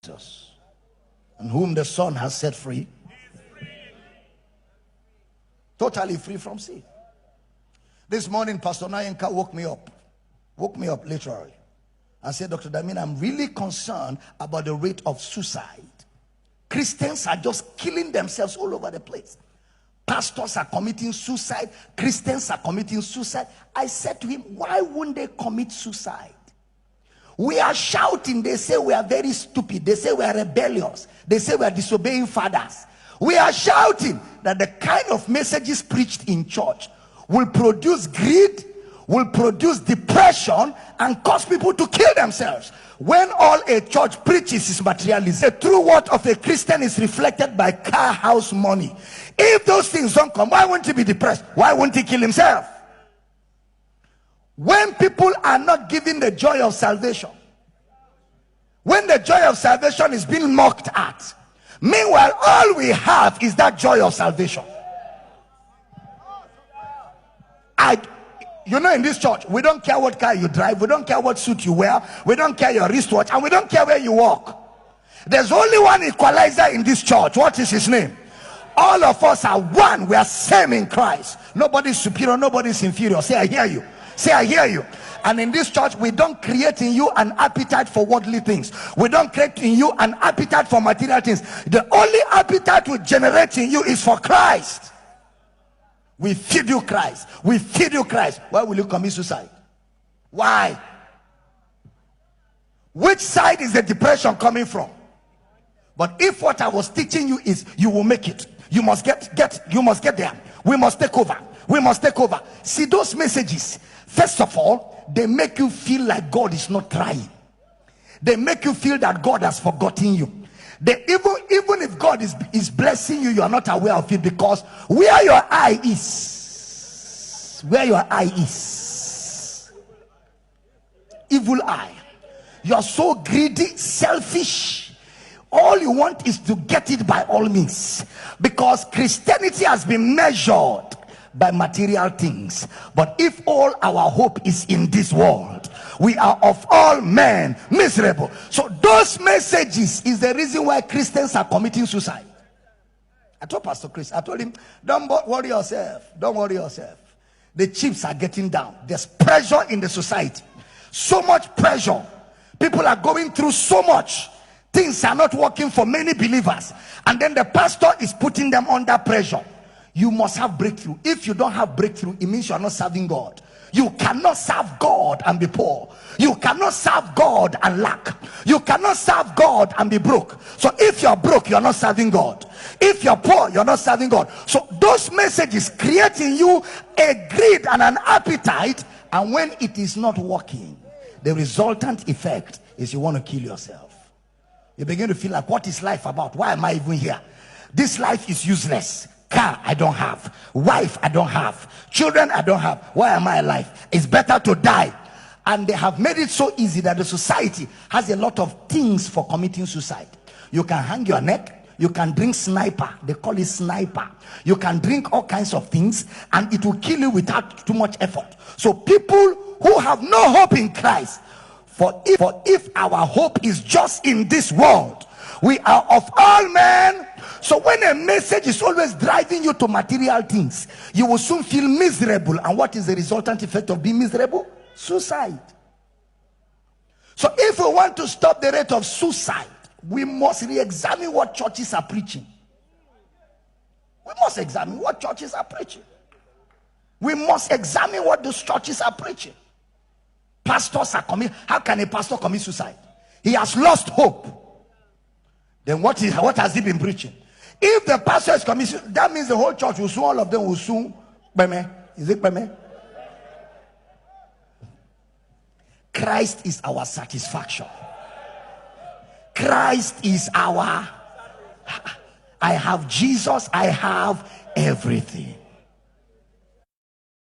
pastors. And whom the Son has set free, totally free from sin. This morning, Pastor Nayenka woke me up literally, and said, Dr. Damien, I'm really concerned about the rate of suicide. Christians are just killing themselves all over the place. Pastors are committing suicide. Christians are committing suicide. I said to him, why wouldn't they commit suicide? We are shouting. They say we are very stupid. They say we are rebellious. They say we are disobeying fathers. We are shouting that the kind of messages preached in church will produce greed, will produce depression, and cause people to kill themselves. When all a church preaches is materialism, the true word of a Christian is reflected by car, house, money. If those things don't come, why wouldn't he be depressed? Why wouldn't he kill himself? When people are not given the joy of salvation, when the joy of salvation is being mocked at, meanwhile all we have is that joy of salvation. You know, in this church, we don't care what car you drive, we don't care what suit you wear, we don't care your wristwatch, and we don't care where you walk. There's only one equalizer in this church. What is his name? All of us are one. We are same in Christ. Nobody's superior, nobody's inferior. Say, I hear you. Say, I hear you. And in this church, we don't create in you an appetite for worldly things. We don't create in you an appetite for material things. The only appetite we generate in you is for Christ. We feed you Christ. We feed you Christ. Why will you commit suicide? Why? Which side is the depression coming from? But if what I was teaching you is you will make it, you must get there. We must take over. We must take over. See, those messages, first of all, they make you feel like God is not trying. They make you feel that God has forgotten you. They, even if God is blessing you, you are not aware of it, because where your eye is, evil eye, you are so greedy, selfish. All you want is to get it by all means, because Christianity has been measured by material things. But if all our hope is in this world, we are of all men miserable. So those messages is the reason why Christians are committing suicide. I told Pastor Chris, I told him, don't worry yourself. Don't worry yourself. The chips are getting down. There's pressure in the society. So much pressure. People are going through so much. Things are not working for many believers. And then the pastor is putting them under pressure. You must have breakthrough. If you don't have breakthrough, it means you are not serving God. You cannot serve God and be poor. You cannot serve God and lack. You cannot serve God and be broke. So if you're broke, you're not serving God. If you're poor, you're not serving God. So those messages create in you a greed and an appetite, and when it is not working, the resultant effect is you want to kill yourself. You begin to feel like, what is life about? Why am I even here? This life is useless. Car I don't have, wife I don't have, children I don't have. Why am I alive? It's better to die. And they have made it so easy that the society has a lot of things for committing suicide. You can hang your neck, you can drink sniper, they call it sniper. You can drink all kinds of things, and it will kill you without too much effort. So people who have no hope in Christ, for if our hope is just in this world, we are of all men. So when a message is always driving you to material things, you will soon feel miserable. And what is the resultant effect of being miserable? Suicide. So if we want to stop the rate of suicide, we must re-examine what churches are preaching. We must examine what churches are preaching. We must examine what those churches are preaching. Pastors are committing. How can a pastor commit suicide? He has lost hope. Then what has he been preaching? If the pastor is committing, that means the whole church will soon, all of them will soon. Is it Beme? Christ is our satisfaction. Christ is our. I have Jesus, I have everything.